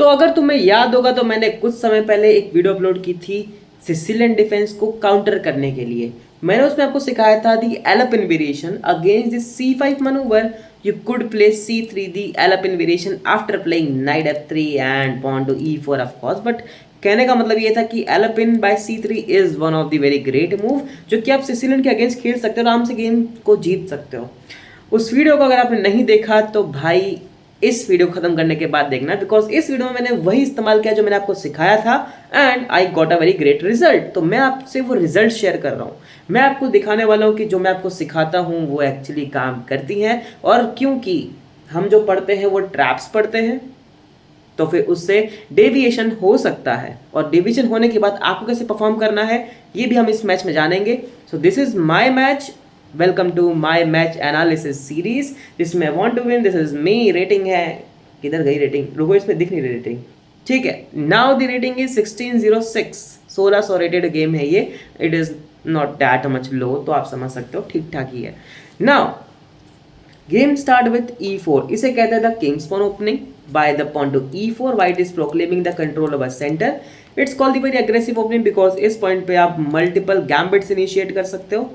तो अगर तुम्हें याद होगा तो मैंने कुछ समय पहले एक वीडियो अपलोड की थी सिसिलियन डिफेंस को काउंटर करने के लिए। मैंने उसमें आपको सिखाया था the Alapin variation against this C5 manoeuvre you could play C3 the Alpine variation after playing knight F3 and pawn to E4 of course, but कहने का मतलब ये था कि Alpine by C3 is one of the very great move जो कि आप Sicilian के अगेंस्ट खेल सकते हो, आराम से गेम को जीत सकते हो। उस वीडियो को अगर आपने नहीं देखा तो भाई इस वीडियो को खत्म करने के बाद देखना, बिकॉज इस वीडियो में मैंने वही इस्तेमाल किया जो मैंने आपको सिखाया था and I got a very great result. तो मैं आपसे वो रिजल्ट शेयर कर रहा हूँ, मैं आपको दिखाने वाला हूँ कि जो मैं आपको सिखाता हूँ वो एक्चुअली काम करती हैं। और क्योंकि हम जो पढ़ते हैं वो ट्रैप्स पढ़ते हैं तो फिर उससे डेविएशन हो सकता है, और डेविएशन होने के बाद आपको कैसे परफॉर्म करना है ये भी हम इस मैच में जानेंगे। So this is my match, welcome to my match analysis series जिसमें I want to win. This is me. Rating है, किधर गई रेटिंग, रुको इसमें दिख नहीं रही रेटिंग, ठीक है। Now the rating is 1606, 1600 rated game है ये। It is not that much low, तो आप समझ सकते हो ठीक ठाक ही है। Now game start with E4, इसे कहते हैं the king's pawn opening by the pawn to E4, white is proclaiming the control over centre. It's called the very aggressive opening because इस पॉइंट पे आप मल्टीपल गैम्बिट्स इनिशिएट कर सकते हो।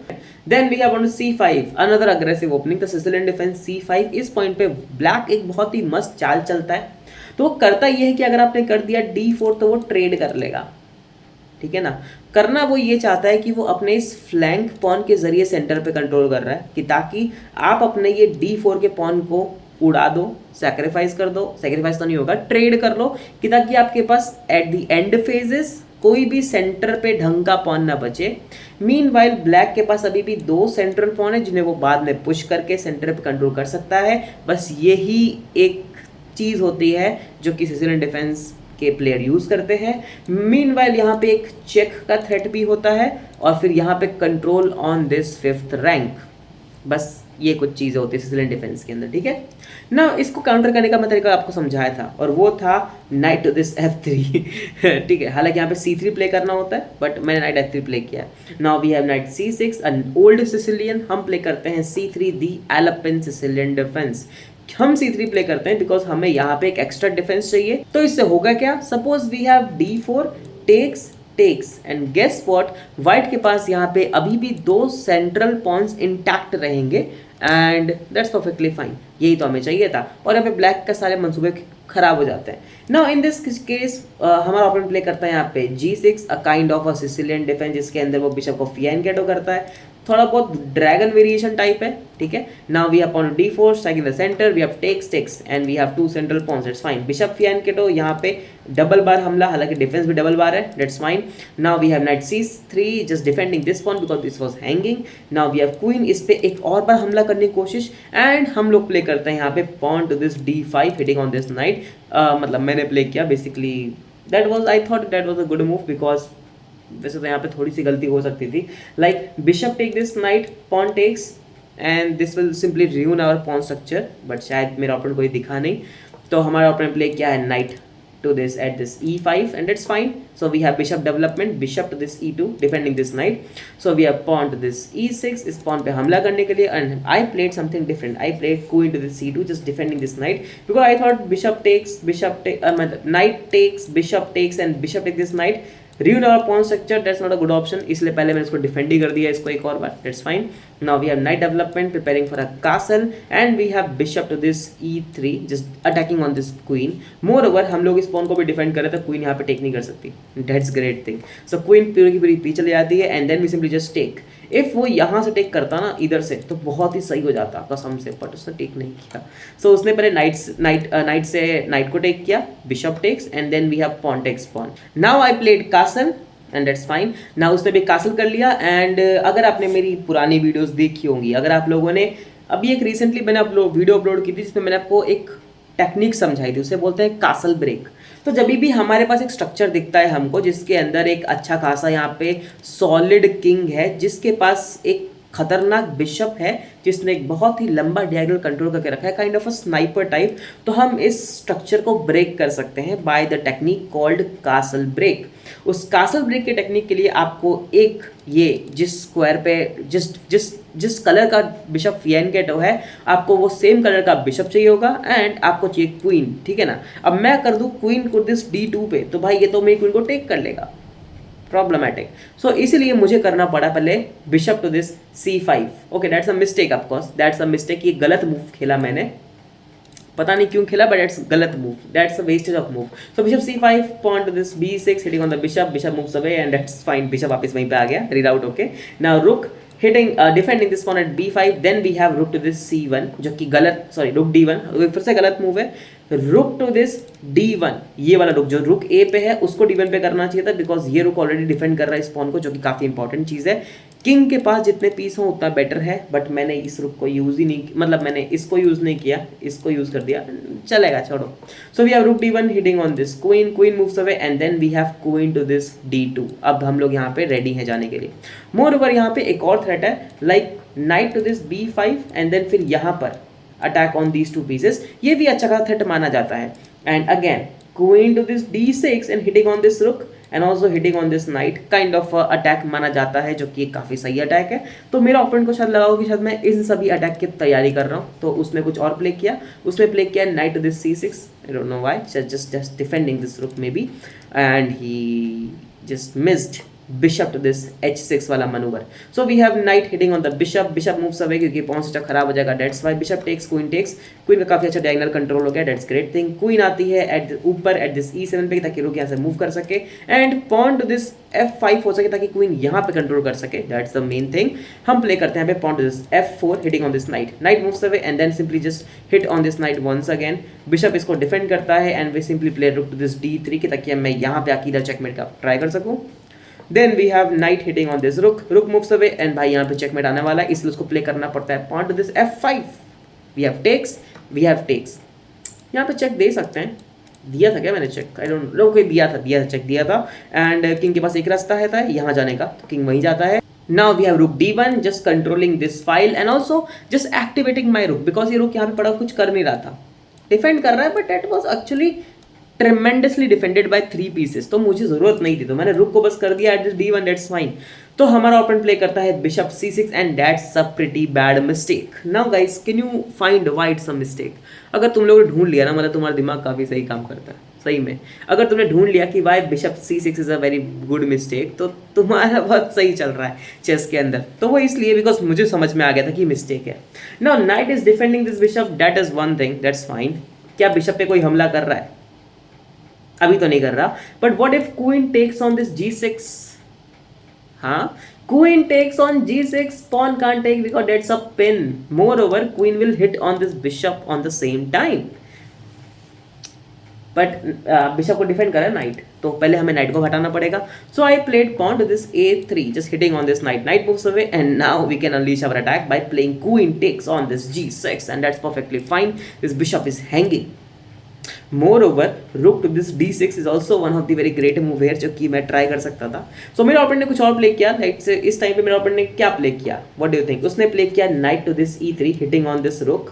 Then we have on C5, another aggressive opening the Sicilian defence C5। इस point पे black एक बहुत ही मस्त चाल चलता है, तो वो करता ये है कि अगर आपने कर दिया D4 तो वो ट्रेड कर लेगा, ठीक है ना। करना वो ये चाहता है कि वो अपने इस फ्लैंक पॉन के जरिए सेंटर पे कंट्रोल कर रहा है कि ताकि आप अपने ये D4 के पॉन को उड़ा दो, सैक्रिफाइस कर दो, सैक्रिफाइस तो नहीं होगा, ट्रेड कर लो, कि ताकि आपके पास एट द एंड फेजेस कोई भी सेंटर पे ढंग का पॉन ना बचे। मीनवाइल ब्लैक के पास अभी भी 2 सेंट्रल पॉन है जिन्हें वो बाद में पुश करके सेंटर पे कंट्रोल कर सकता है। बस यही एक चीज़ होती है जो कि सिसिलियन डिफेंस के प्लेयर यूज़ करते हैं। मीनवाइल यहाँ पे एक चेक का थ्रेट भी होता है और फिर यहाँ पे control on this 5th rank. बस ये कुछ चीज़ें होती है सिसिलियन डिफेंस के अंदर, ठीक है ना। इसको काउंटर करने का मैं तरीका आपको समझाया था और वो था नाइट टू दिस F3 ठीक है। हालांकि यहाँ पे C3 प्ले करना होता है बट मैंने नाइट F3 प्ले किया। Now we have knight C6, an old Sicilian. हम प्ले करते हैं C3 दी एलपिन सिसिलियन डिफेंस। हम C3 प्ले करते हैं बिकॉज हमें यहाँ पे एक एक्स्ट्रा डिफेंस चाहिए। तो इससे होगा क्या, suppose we have D4 takes and guess what, white के पास यहाँ पे अभी भी 2 सेंट्रल पॉन्स इंटैक्ट रहेंगे एंड दैट्स परफेक्टली फाइन। यही तो हमें चाहिए था और यहाँ पे ब्लैक का सारे मंसूबे खराब हो जाते हैं। नाउ इन दिस केस हमारा ओपोनेंट प्ले करता है यहाँ पे G6, a kind of a Sicilian defence जिसके अंदर वो बिशप को फियानकेटो करता है, थोड़ा बहुत ड्रैगन वेरिएशन टाइप है, ठीक है। Now we have pawn D4 strike in the centre, we have takes and we have 2 central pawns, that's fine. Bishop fianchetto यहाँ पे डबल बार हमला, हालांकि डिफेंस भी डबल बार है, that's fine. Now we have knight C3 just defending this pawn because this was hanging. Now we have queen, इस पे एक और बार हमला करने की कोशिश एंड हम लोग प्ले करते हैं यहाँ पे pawn to this D5 hitting on this knight. मतलब मैंने प्ले किया basically, that was I thought that was a good move because वैसे तो यहाँ पे थोड़ी सी गलती हो सकती थी, like bishop take this knight, pawn takes and this will simply ruin our pawn structure, but शायद मेरा ओपोनेंट कोई दिखा नहीं। तो हमारा ओपोनेंट प्ले किया है night to this at this E5 and it's fine. So we have bishop development, bishop to this E2 defending this knight. So we have pawn to this E6, इस pawn पे हमला करने के लिए, and I played something different. I played queen to this C2 just defending this knight because I thought knight takes, bishop takes and bishop take this knight ruin our pawn structure, that's not a good option, इसलिए पहले मैंने इसको defend ही कर दिया इसको एक और बार, that's fine. Now we have knight development preparing for a castle and we have bishop to this E3 just attacking on this queen. Moreover हम लोग इस pawn को भी डिफेंड करें तो queen यहाँ पे टेक नहीं कर सकती, that's great thing. So queen पूरी की पूरी पीछे चली जाती है and then we simply just take. If वो यहाँ से टेक करता ना इधर से तो बहुत ही सही हो जाता कसम से, बट उसने टेक नहीं किया। सो उसने पहले नाइट से नाइट को टेक किया, bishop takes and then we have pawn takes pawn. Now I played castle and that's fine. Now उसने भी कासल कर लिया एंड अगर आपने मेरी पुरानी वीडियोस देखी होंगी, अगर आप लोगों ने अभी एक रिसेंटली मैंने वीडियो अपलोड की थी जिसमें मैंने आपको एक टेक्निक समझाई थी, उसे बोलते हैं कासल ब्रेक। तो जब भी हमारे पास एक स्ट्रक्चर दिखता है हमको जिसके अंदर एक अच्छा खासा यहाँ पे सॉलिड किंग है जिसके पास एक खतरनाक बिशप है जिसने एक बहुत ही लंबा डायगोनल कंट्रोल करके रखा है, kind of a sniper type, तो हम इस स्ट्रक्चर को ब्रेक कर सकते हैं by the technique called castle break. उस कासल ब्रेक के टेक्निक के लिए आपको एक ये जिस स्क्वायर पे जिस जिस कलर का बिशप एन गेट है आपको वो सेम कलर का बिशप चाहिए होगा एंड आपको चाहिए क्वीन, ठीक है ना। अब मैं कर दूं क्वीन को दिस D2 पे, तो भाई ये तो मेरी क्वीन को टेक कर लेगा, प्रॉब्लमैटिक। सो इसीलिए मुझे करना पड़ा पहले bishop to this C5। Okay, that's a mistake, of course that's a mistake, ये गलत मूव खेला मैंने, पता नहीं क्यों खेला, बट दैट्स गलत move, that's a wastage of move. So bishop C5 pawn to this B6 hitting on the bishop moves away and that's fine, bishop वापस वहीं पे आ गया, रीड आउट। ओके, नाउ रुक hitting defending this pawn at B5, then we have rook to this C1 जो कि गलत, sorry रुक D1 फिर से गलत मूव है, रुक टू दिस D1, ये वाला रुक जो रुक A पे है उसको D1 पे करना चाहिए था, बिकॉज ये रुक ऑलरेडी डिफेंड कर रहा है इस पॉन को, जो कि काफी इंपॉर्टेंट चीज है। किंग के पास जितने पीस हो उतना बेटर है, बट मैंने इस रुक को यूज ही नहीं, मतलब मैंने इसको यूज नहीं किया, इसको यूज कर दिया, चलेगा छोड़ो। सो we have rook D1 hitting on this queen, queen moves away and then we have queen to this D2। अब हम लोग यहाँ पे रेडी हैं जाने के लिए। मोर ओवर यहाँ पे एक और थ्रेट है, like knight to this B5 and then फिर यहाँ पर attack on these two pieces, ये भी अच्छा खासा थ्रेट माना जाता है। And again queen to this D6 and hitting on this rook and also hitting on this knight, kind of attack माना जाता है, जो कि एक काफी सही अटैक है। तो मेरा ओपोनेंट को शायद लगा हो कि शायद मैं इन सभी अटैक की तैयारी कर रहा हूँ, तो उसने कुछ और प्ले किया, उसने प्ले किया knight to this C6, I don't know why, just defending this rook maybe, and he just missed bishop to this H6 वाला manoeuvre. So we have knight hitting on the bishop, bishop moves away क्योंकि pawn structure खराब हो जाएगा, that's why bishop takes, queen takes, queen का काफी अच्छा diagonal control हो गया, दैट्स ग्रेट थिंग। क्वीन आती है एट ऊपर एट दिस E7 पे ताकि रुक यहाँ से मूव कर सके, and pawn to this F5 हो सके ताकि क्वीन यहाँ पे कंट्रोल कर सके, दैट्स द मेन थिंग। हम प्ले करते हैं pawn to this F4 hitting on this knight, knight moves away and then simply just hit on this knight once again, bishop इसको डिफेंड करता है and we simply play rook to this D3 की ताकि मैं यहाँ पे आके इधर चेकमेट का ट्राई कर सकूँ। Then we have knight hitting on this rook, rook moves away and भाई यहाँ पे checkmate आने वाला है, इसलिए उसको प्ले करना पड़ता है pawn to this F5, we have takes, we have takes। यहाँ पे चेक दे सकते हैं, दिया था क्या मैंने चेक, आई डोंट नो, कोई दिया था चेक दिया था। एंड किंग के पास एक रास्ता है था यहाँ जाने का, तो किंग वहीं जाता है। Now we have rook D1 just controlling this file and also just activating my rook, because ये rook यहाँ पे पड़ा कुछ कर नहीं रहा था, डिफेंड कर रहा है, but that was actually tremendously defended bye 3 pieces, तो मुझे जरूरत नहीं थी, तो मैंने रुक को बस कर दिया at this D1, that's fine. तो हमारा ओपोनेंट प्ले करता है bishop C6 and that's a pretty bad mistake. Now guys can you find why it's a mistake? अगर तुम लोगों ने ढूंढ लिया ना, मतलब तुम्हारा दिमाग काफी सही काम करता है सही में, अगर तुमने ढूंढ लिया कि why bishop C6 is a very good mistake, तो तुम्हारा बहुत सही चल रहा है चेस के अंदर। तो वो इसलिए बिकॉज मुझे समझ में आ गया था कि मिस्टेक है। Now night is defending this bishop, that is one thing, that's fine. क्या बिशप पे कोई हमला कर रहा है? अभी तो नहीं कर रहा, but what if queen takes on this G6? हाँ, queen takes on G6, pawn can't take because that's a pin. Moreover, queen will hit on this bishop on the same time. But bishop को defend करा knight, तो पहले हमें knight को हटाना पड़ेगा। So I played pawn to this A3 just hitting on this knight, knight moves away and now we can unleash our attack by playing queen takes on this G6 and that's perfectly fine, this bishop is hanging. Moreover, rook to this D6 is also one of the very great move here, जो कि मैं try कर सकता था। So मेरा opponent ने कुछ और प्ले किया, लाइक से इस टाइम पे मेरा ओपोनेंट ने क्या प्ले किया? What do you think? उसने प्ले किया knight to this E3 hitting on this rook.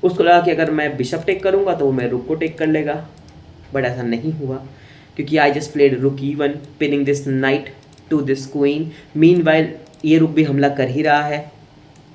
उसको लगा कि अगर मैं बिशप टेक करूंगा तो वो मैं रुक को टेक कर लेगा, बट ऐसा नहीं हुआ क्योंकि I just played rook E1 pinning this knight to this queen. Meanwhile ये रुक भी हमला कर ही रहा है,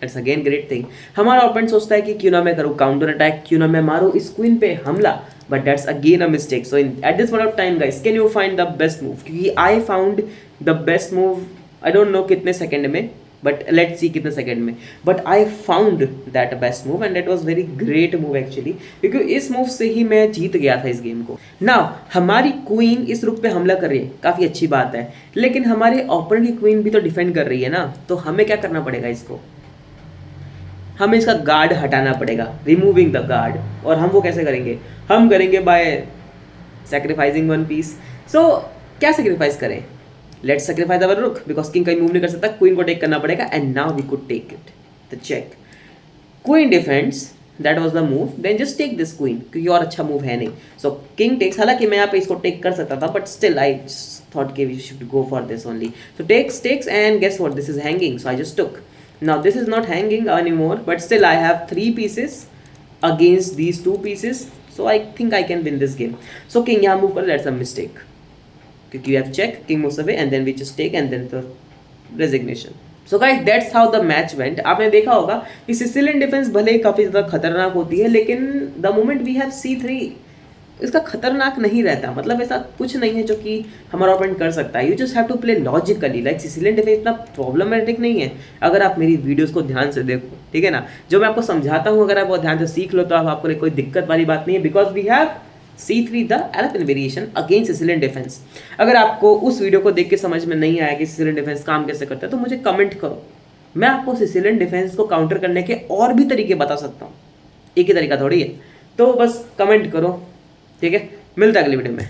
इट्स अगेन ग्रेट थिंग। हमारा ओपोनेंट सोचता है कि क्यों ना मैं करूँ काउंटर अटैक, क्यों ना मैं मारूँ इस क्वीन पे हमला, but that's again a mistake. So in at this point of time guys, can you find the best move? क्योंकि I found the best move, I don't know कितने सेकंड में, but let's see कितने second में, but I found that best move and that was very great move actually, क्योंकि इस move से ही मैं जीत गया था इस गेम को। नाउ हमारी क्वीन इस रुक पे हमला कर रही है, काफी अच्छी बात है, लेकिन हमारे ओपोनेंट की क्वीन भी तो डिफेंड कर रही है ना, तो हमें क्या करना पड़ेगा? इसको हमें इसका गार्ड हटाना पड़ेगा, रिमूविंग द गार्ड। और हम वो कैसे करेंगे? हम करेंगे बाय सैक्रिफाइसिंग वन पीस। सो क्या सैक्रिफाइस करें? लेट्स सैक्रिफाइस अवर रुक, बिकॉज किंग कहीं मूव नहीं कर सकता, क्वीन को टेक करना पड़ेगा and now we could take it the check. Queen defends, that was the move, then just take this queen, क्योंकि और अच्छा मूव है नहीं। सो किंग टेक्स, हालांकि मैं यहाँ पे इसको टेक कर सकता था, बट स्टिल आई थॉट कि we should go for this only. So takes and guess what, this is hanging, so I just took. Now this is not hanging anymore, but still I have 3 pieces against these 2 pieces, so I think I can win this game. So king यहाँ move कर, that's a mistake, क्योंकि we have check, king moves away and then we just take and then the resignation. So guys that's how the match went. आपने देखा होगा कि Sicilian defence भले ही काफ़ी ज़्यादा खतरनाक होती है, लेकिन the moment we have C3 इसका खतरनाक नहीं रहता। मतलब ऐसा कुछ नहीं है जो कि हमारा ओपोनेंट कर सकता है। You just have to play logically. Like Sicilian defence इतना प्रॉब्लमेटिक नहीं है अगर आप मेरी वीडियोस को ध्यान से देखो, ठीक है ना। जो मैं आपको समझाता हूँ अगर आप वो ध्यान से सीख लो तो आपको कोई दिक्कत वाली बात नहीं है, because we have C3 the Alapin variation against Sicilian defence. अगर आपको उस वीडियो को देख के समझ में नहीं आया कि सिसिलियन डिफेंस काम कैसे करता है तो मुझे कमेंट करो, मैं आपको सिसिलियन डिफेंस को काउंटर करने के और भी तरीके बता सकता हूँ, एक ही तरीका थोड़ी है। तो बस कमेंट करो, ठीक है। मिलता है अगली वीडियो में।